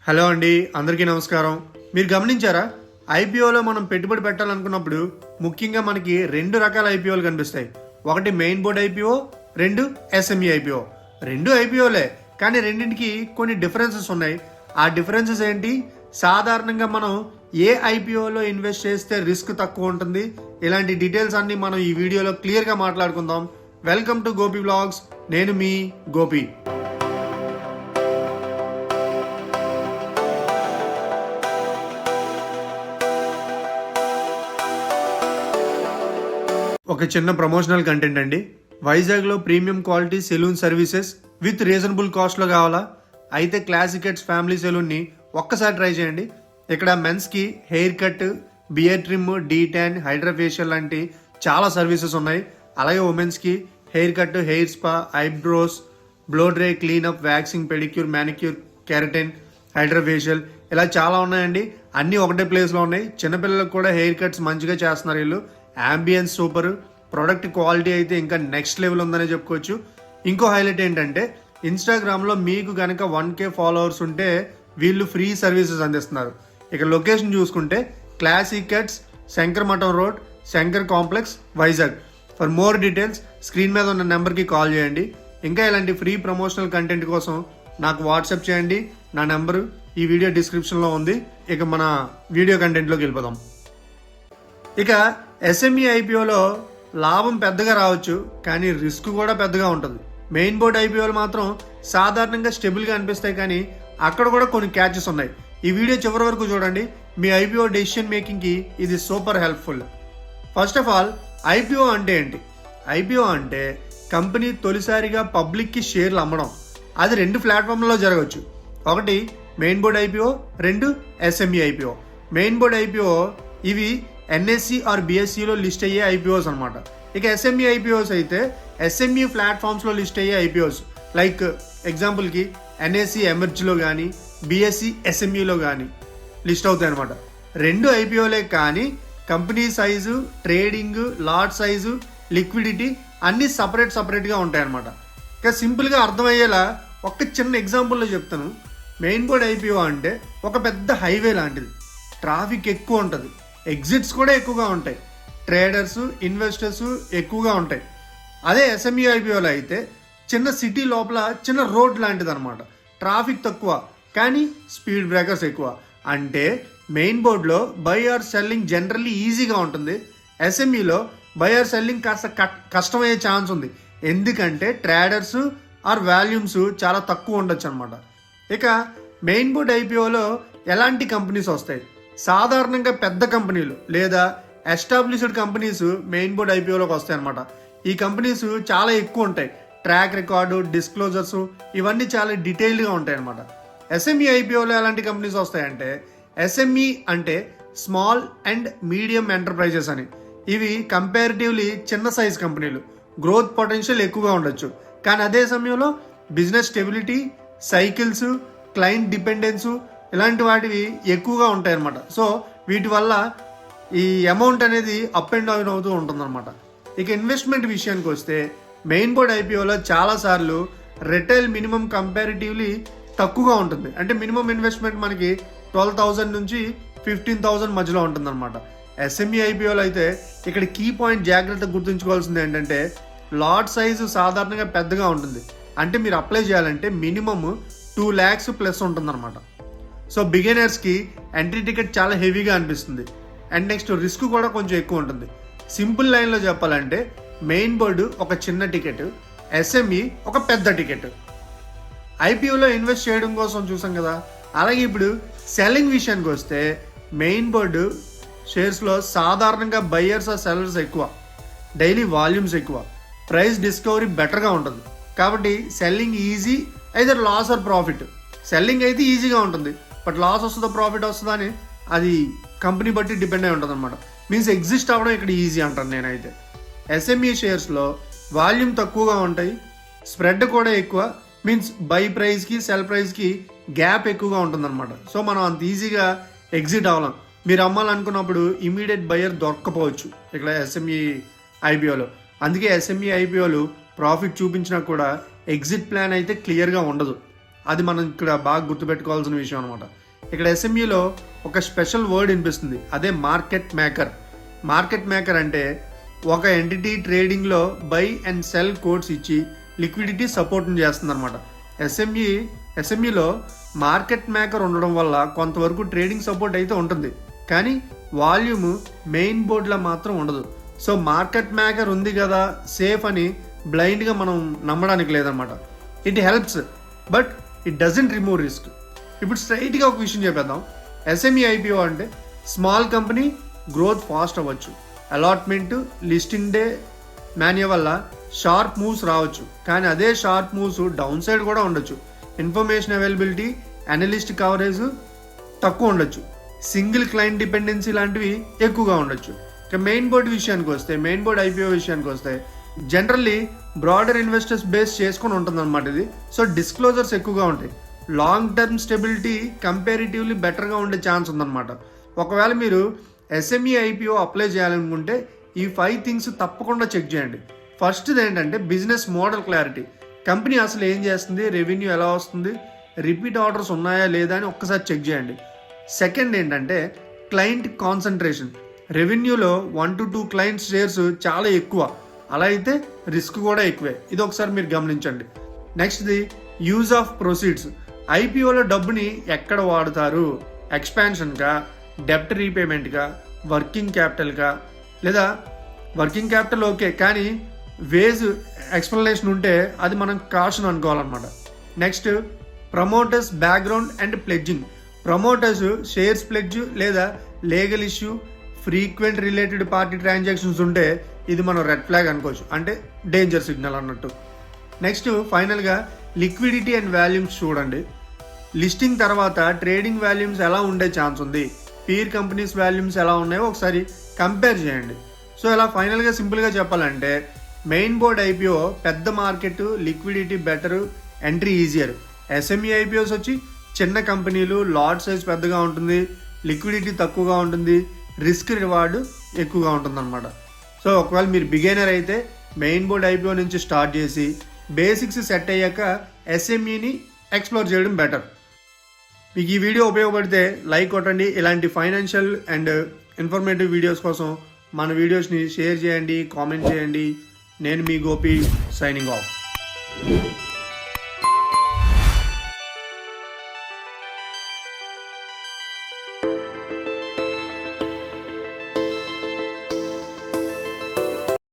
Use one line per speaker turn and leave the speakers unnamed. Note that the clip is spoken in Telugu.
హలో అండి, అందరికీ నమస్కారం. మీరు గమనించారా, ఐపీఓలో మనం పెట్టుబడి పెట్టాలనుకున్నప్పుడు ముఖ్యంగా మనకి రెండు రకాల ఐపీఓలు కనిపిస్తాయి. ఒకటి మెయిన్ బోర్డ్ ఐపీఓ, రెండు ఎస్ఎంఈ ఐపీఓ. రెండు ఐపీఓలే, కానీ రెండింటికి కొన్ని డిఫరెన్సెస్ ఉన్నాయి. ఆ డిఫరెన్సెస్ ఏంటి, సాధారణంగా మనం ఏ ఐపీఓలో ఇన్వెస్ట్ చేస్తే రిస్క్ తక్కువ ఉంటుంది, ఇలాంటి డీటెయిల్స్ అన్ని మనం ఈ వీడియోలో క్లియర్గా మాట్లాడుకుందాం. Welcome to Gopi vlogs. నేను మీ గోపి. ఒక చిన్న ప్రమోషనల్ కంటెంట్ అండి. వైజాగ్లో premium quality salon services with reasonable కాస్ట్లో కావాలా? అయితే క్లాసిక్ ఎడ్స్ ఫ్యామిలీ సెలూన్ని ఒక్కసారి ట్రై చేయండి. ఇక్కడ మెన్స్కి hair cut, beard trim, detan, hydrafacial లాంటి చాలా సర్వీసెస్ ఉన్నాయి. అలాగే ఉమెన్స్కి hair cut, hair spa, eyebrows, blow dry, cleanup, waxing, pedicure, manicure, keratin, hydrafacial ఇలా చాలా ఉన్నాయండి. అన్నీ ఒకటే ప్లేస్లో ఉన్నాయి. చిన్నపిల్లలకు కూడా హెయిర్ కట్స్ మంచిగా చేస్తున్నారు వీళ్ళు. యాంబియన్స్ సూపర్, ప్రొడక్ట్ క్వాలిటీ అయితే ఇంకా నెక్స్ట్ లెవెల్ ఉందనే చెప్పుకోవచ్చు. ఇంకో హైలైట్ ఏంటంటే, ఇన్స్టాగ్రామ్లో మీకు కనుక 1K ఫాలోవర్స్ ఉంటే వీళ్ళు ఫ్రీ సర్వీసెస్ అందిస్తున్నారు. ఇక లొకేషన్ చూసుకుంటే క్లాసిక్ కట్స్, శంకర్ మఠం road, Shankar complex, Vizag. For more details screen మీద ఉన్న నెంబర్కి కాల్ చేయండి. ఇంకా ఇలాంటి ఫ్రీ ప్రమోషనల్ కంటెంట్ కోసం నాకు వాట్సాప్ చేయండి. నా నెంబరు ఈ వీడియో డిస్క్రిప్షన్లో ఉంది. ఇక మన వీడియో కంటెంట్లోకి వెళ్ళిపోదాం. ఇక ఎస్ఎంఈ ఐపీఓలో లాభం పెద్దగా రావచ్చు, కానీ రిస్క్ కూడా పెద్దగా ఉంటుంది. మెయిన్ బోర్డ్ ఐపీఓలు మాత్రం సాధారణంగా స్టెబుల్గా అనిపిస్తాయి, కానీ అక్కడ కూడా కొన్ని క్యాచెస్ ఉన్నాయి. ఈ వీడియో చివరి వరకు చూడండి. మీ ఐపీఓ డెసిషన్ మేకింగ్కి ఇది super helpful. First of all, IPO అంటే ఏంటి? ఐపీఓ అంటే కంపెనీ తొలిసారిగా పబ్లిక్కి షేర్లు అమ్మడం. అది రెండు ప్లాట్ఫామ్లలో జరగవచ్చు. ఒకటి మెయిన్ బోర్డ్ ఐపీఓ, రెండు SME IPO. Main board IPO ఇవి ఎన్ఎస్సి ఆర్ బిఎస్సిలో లిస్ట్ అయ్యే ఐపీఓస్ అనమాట. ఇక ఎస్ఎంఈ ఐపీఓస్ అయితే ఎస్ఎంఈ ప్లాట్ఫామ్స్లో లిస్ట్ అయ్యే ఐపీఓస్. లైక్ ఎగ్జాంపుల్కి ఎన్ఎస్సి ఎమర్జ్లో కానీ బిఎస్సి ఎస్ఎంఈలో కానీ లిస్ట్ అవుతాయి అనమాట. రెండు ఐపీఓలే, కానీ company size, trading, lot size, liquidity అన్నీ సపరేట్గా ఉంటాయి అనమాట. ఇక సింపుల్గా అర్థమయ్యేలా ఒక చిన్న ఎగ్జాంపుల్లో చెప్తాను. మెయిన్ బోర్డ్ ఐపీఓ అంటే ఒక పెద్ద హైవే లాంటిది. ట్రాఫిక్ ఎక్కువ ఉంటుంది, ఎగ్జిట్స్ కూడా ఎక్కువగా ఉంటాయి, ట్రేడర్స్, ఇన్వెస్టర్స్ ఎక్కువగా ఉంటాయి. అదే ఎస్ఎంఈ ఐపీఓలో అయితే చిన్న సిటీ లోపల చిన్న రోడ్ లాంటిది అనమాట. ట్రాఫిక్ తక్కువ, కానీ స్పీడ్ బ్రేకర్స్ ఎక్కువ. అంటే మెయిన్ బోర్డ్లో బై ఆర్ సెల్లింగ్ జనరల్లీ ఈజీగా ఉంటుంది. ఎస్ఎంఈలో బై ఆర్ సెల్లింగ్ కాస్త కష్టమయ్యే ఛాన్స్ ఉంది, ఎందుకంటే ట్రేడర్స్ ఆర్ వాల్యూమ్స్ చాలా తక్కువ ఉండొచ్చు అనమాట. ఇక మెయిన్ బోర్డ్ ఐపీఓలో ఎలాంటి కంపెనీస్ వస్తాయి? సాధారణంగా పెద్ద కంపెనీలు లేదా ఎస్టాబ్లిష్డ్ కంపెనీస్ మెయిన్ బోర్డ్ ఐపీఓలోకి వస్తాయి అనమాట. ఈ కంపెనీస్ చాలా ఎక్కువ ఉంటాయి. ట్రాక్ రికార్డు, డిస్క్లోజర్స్ ఇవన్నీ చాలా డీటెయిల్డ్గా ఉంటాయి అనమాట. ఎస్ఎంఈ ఐపీఓలో ఎలాంటి కంపెనీస్ వస్తాయంటే, ఎస్ఎంఈ అంటే స్మాల్ అండ్ మీడియం ఎంటర్ప్రైజెస్ అని. ఇవి కంపారిటివ్లీ చిన్న సైజ్ కంపెనీలు. గ్రోత్ పొటెన్షియల్ ఎక్కువగా ఉండొచ్చు, కానీ అదే సమయంలో business stability, cycles, client dependence ఇలాంటి వాటివి ఎక్కువగా ఉంటాయి అన్నమాట. సో వీటి వల్ల ఈ అమౌంట్ అనేది అప్ అండ్ డౌన్ అవుతూ ఉంటుందన్నమాట. ఇక ఇన్వెస్ట్మెంట్ విషయానికి వస్తే, మెయిన్ బోర్డ్ ఐపీఓలో చాలాసార్లు రిటైల్ మినిమం కంపారిటివ్లీ తక్కువగా ఉంటుంది. అంటే మినిమం ఇన్వెస్ట్మెంట్ మనకి 12,000 నుంచి 15,000 మధ్యలో ఉంటుందన్నమాట. ఎస్ఎంఈ ఐపీఓలో అయితే ఇక్కడ కీ పాయింట్ జాగ్రత్తగా గుర్తుంచుకోవాల్సింది ఏంటంటే, లాట్ సైజు సాధారణంగా పెద్దగా ఉంటుంది. అంటే మీరు అప్లై చేయాలంటే మినిమం 2 lakhs ప్లస్ ఉంటుందన్నమాట. సో బిగినర్స్కి ఎంట్రీ టికెట్ చాలా హెవీగా అనిపిస్తుంది. అండ్ నెక్స్ట్ రిస్క్ కూడా కొంచెం ఎక్కువ ఉంటుంది. సింపుల్ లైన్లో చెప్పాలంటే, మెయిన్ బోర్డు ఒక చిన్న టికెట్, ఎస్ఎంఈ ఒక పెద్ద టికెట్. ఐపీఓలో ఇన్వెస్ట్ చేయడం కోసం చూసాం కదా. అలాగే ఇప్పుడు సెల్లింగ్ విషయానికి వస్తే, మెయిన్ బోర్డు షేర్స్లో సాధారణంగా బయ్యర్స్ ఆర్ సెల్లర్స్ ఎక్కువ, డైలీ వాల్యూమ్స్ ఎక్కువ, ప్రైస్ డిస్కవరీ బెటర్గా ఉంటుంది. కాబట్టి selling easy, either loss or profit. Selling అయితే ఈజీగా ఉంటుంది, బట్ లాస్ వస్తుందో ప్రాఫిట్ వస్తుందో అని అది కంపెనీ బట్టి డిపెండ్ అయి ఉంటుంది అనమాట. మీన్స్ ఎగ్జిస్ట్ అవ్వడం ఇక్కడ ఈజీ అంటాను నేనైతే. ఎస్ఎంఈ షేర్స్లో వాల్యూమ్ తక్కువగా ఉంటాయి, స్ప్రెడ్ కూడా ఎక్కువ. మీన్స్ బై ప్రైస్కి సెల్ ప్రైస్కి గ్యాప్ ఎక్కువగా ఉంటుందన్నమాట. సో మనం అంత ఈజీగా ఎగ్జిట్ అవ్వలేం. మీరు అమ్మాలనుకున్నప్పుడు ఇమీడియట్ బయర్ దొరక్కపోవచ్చు ఇక్కడ ఎస్ఎంఈ ఐపీఓలో. అందుకే ఎస్ఎంఈ ఐపీఓలు ప్రాఫిట్ చూపించినా కూడా ఎగ్జిట్ ప్లాన్ అయితే క్లియర్గా ఉండదు. అది మనం ఇక్కడ బాగా గుర్తుపెట్టుకోవాల్సిన విషయం అనమాట. ఇక్కడ ఎస్ఎంఈలో ఒక స్పెషల్ వర్డ్ వినిపిస్తుంది, అదే మార్కెట్ మేకర్. మార్కెట్ మేకర్ అంటే ఒక ఎంటిటీ ట్రేడింగ్లో బై అండ్ సెల్ కోడ్స్ ఇచ్చి లిక్విడిటీ సపోర్ట్ని చేస్తుంది అనమాట. ఎస్ఎంఈలో మార్కెట్ మేకర్ ఉండడం వల్ల కొంతవరకు ట్రేడింగ్ సపోర్ట్ అయితే ఉంటుంది, కానీ వాల్యూమ్ మెయిన్ బోర్డ్లో మాత్రం ఉండదు. సో మార్కెట్ మేకర్ ఉంది కదా సేఫ్ అని బ్లైండ్గా మనం నమ్మడానికి లేదనమాట. It helps but it doesn't remove risk. ఇప్పుడు స్ట్రైట్గా ఒక విషయం చెప్పేద్దాం. ఎస్ఎంఈ ఐపీఓ అంటే స్మాల్ కంపెనీ, గ్రోత్ ఫాస్ట్ అవ్వచ్చు, అలాట్మెంట్ లిస్టింగ్ డే మాన్యా వల్ల షార్ప్ మూవ్స్ రావచ్చు, కానీ అదే షార్ప్ మూవ్స్ డౌన్ సైడ్ కూడా ఉండొచ్చు. ఇన్ఫర్మేషన్ అవైలబిలిటీ, అనలిస్ట్ కవరేజ్ తక్కువ ఉండొచ్చు, సింగిల్ క్లయింట్ డిపెండెన్సీ లాంటివి ఎక్కువగా ఉండొచ్చు. ఇక మెయిన్ బోర్డ్ విషయానికి వస్తే, మెయిన్ బోర్డ్ ఐపీఓ విషయానికి వస్తే జనరల్లీ బ్రాడర్ ఇన్వెస్టర్స్ బేస్ చేసుకొని ఉంటుంది అనమాట ఇది. సో డిస్క్లోజర్స్ ఎక్కువగా ఉంటాయి, లాంగ్ టర్మ్ స్టెబిలిటీ కంపారిటివ్లీ బెటర్గా ఉండే ఛాన్స్ ఉందన్నమాట. ఒకవేళ మీరు ఎస్ఎంఈ ఐపీఓ అప్లై చేయాలనుకుంటే ఈ 5 థింగ్స్ తప్పకుండా చెక్ చేయండి. ఫస్ట్ది ఏంటంటే బిజినెస్ మోడల్ క్లారిటీ. కంపెనీ అసలు ఏం చేస్తుంది, రెవెన్యూ ఎలా వస్తుంది, రిపీట్ ఆర్డర్స్ ఉన్నాయా లేదా అని ఒక్కసారి చెక్ చేయండి. సెకండ్ ఏంటంటే క్లయింట్ కాన్సన్ట్రేషన్. రెవెన్యూలో 1 to 2 క్లయింట్స్ షేర్స్ చాలా ఎక్కువ, అలా అయితే రిస్క్ కూడా ఎక్కువే. ఇది ఒకసారి మీరు గమనించండి. నెక్స్ట్ది యూజ్ ఆఫ్ ప్రొసీడ్స్. ఐపీఓలో డబ్బుని ఎక్కడ వాడుతారు, ఎక్స్పాన్షన్గా, డెప్ట్ రీపేమెంట్గా, వర్కింగ్ క్యాపిటల్గా, లేదా వర్కింగ్ క్యాపిటల్ ఓకే కానీ వేజ్ ఎక్స్ప్లెనేషన్ ఉంటే అది మనం కాషన్ అనుకోవాలన్నమాట. Next promoters background and pledging. Promoters shares pledge లేదా legal issue, frequent related party transactions ఉంటే ఇది మనం రెడ్ ఫ్లాగ్ అనుకోవచ్చు, అంటే డేంజర్ సిగ్నల్ అన్నట్టు. నెక్స్ట్ ఫైనల్గా లిక్విడిటీ అండ్ వాల్యూమ్స్ చూడండి. లిస్టింగ్ తర్వాత ట్రేడింగ్ వాల్యూమ్స్ ఎలా ఉండే ఛాన్స్ ఉంది, పీర్ కంపెనీస్ వాల్యూమ్స్ ఎలా ఉన్నాయో ఒకసారి కంపేర్ చేయండి. సో ఇలా ఫైనల్గా సింపుల్గా చెప్పాలంటే మెయిన్ బోర్డ్ ఐపీఓ పెద్ద market, liquidity better, entry easier. SME IPOs వచ్చి చిన్న కంపెనీలు, లాట్ సైజ్ పెద్దగా ఉంటుంది, లిక్విడిటీ తక్కువగా ఉంటుంది, రిస్క్ రివార్డ్ ఎక్కువగా ఉంటుందన్నమాట. సో ఒకవేళ మీరు బిగినర్ అయితే మెయిన్ బోర్డ్ ఐపీఓ నుంచి స్టార్ట్ చేసి బేసిక్స్ సెట్ అయ్యాక ఎస్ఎంఈని ఎక్స్ప్లోర్ చేయడం బెటర్. మీకు ఈ వీడియో ఉపయోగపడితే లైక్ కొట్టండి. ఇలాంటి ఫైనాన్షియల్ అండ్ ఇన్ఫర్మేటివ్ వీడియోస్ కోసం మన వీడియోస్ని షేర్ చేయండి, కామెంట్ చేయండి. నేను మీ గోపి, సైనింగ్ ఆఫ్.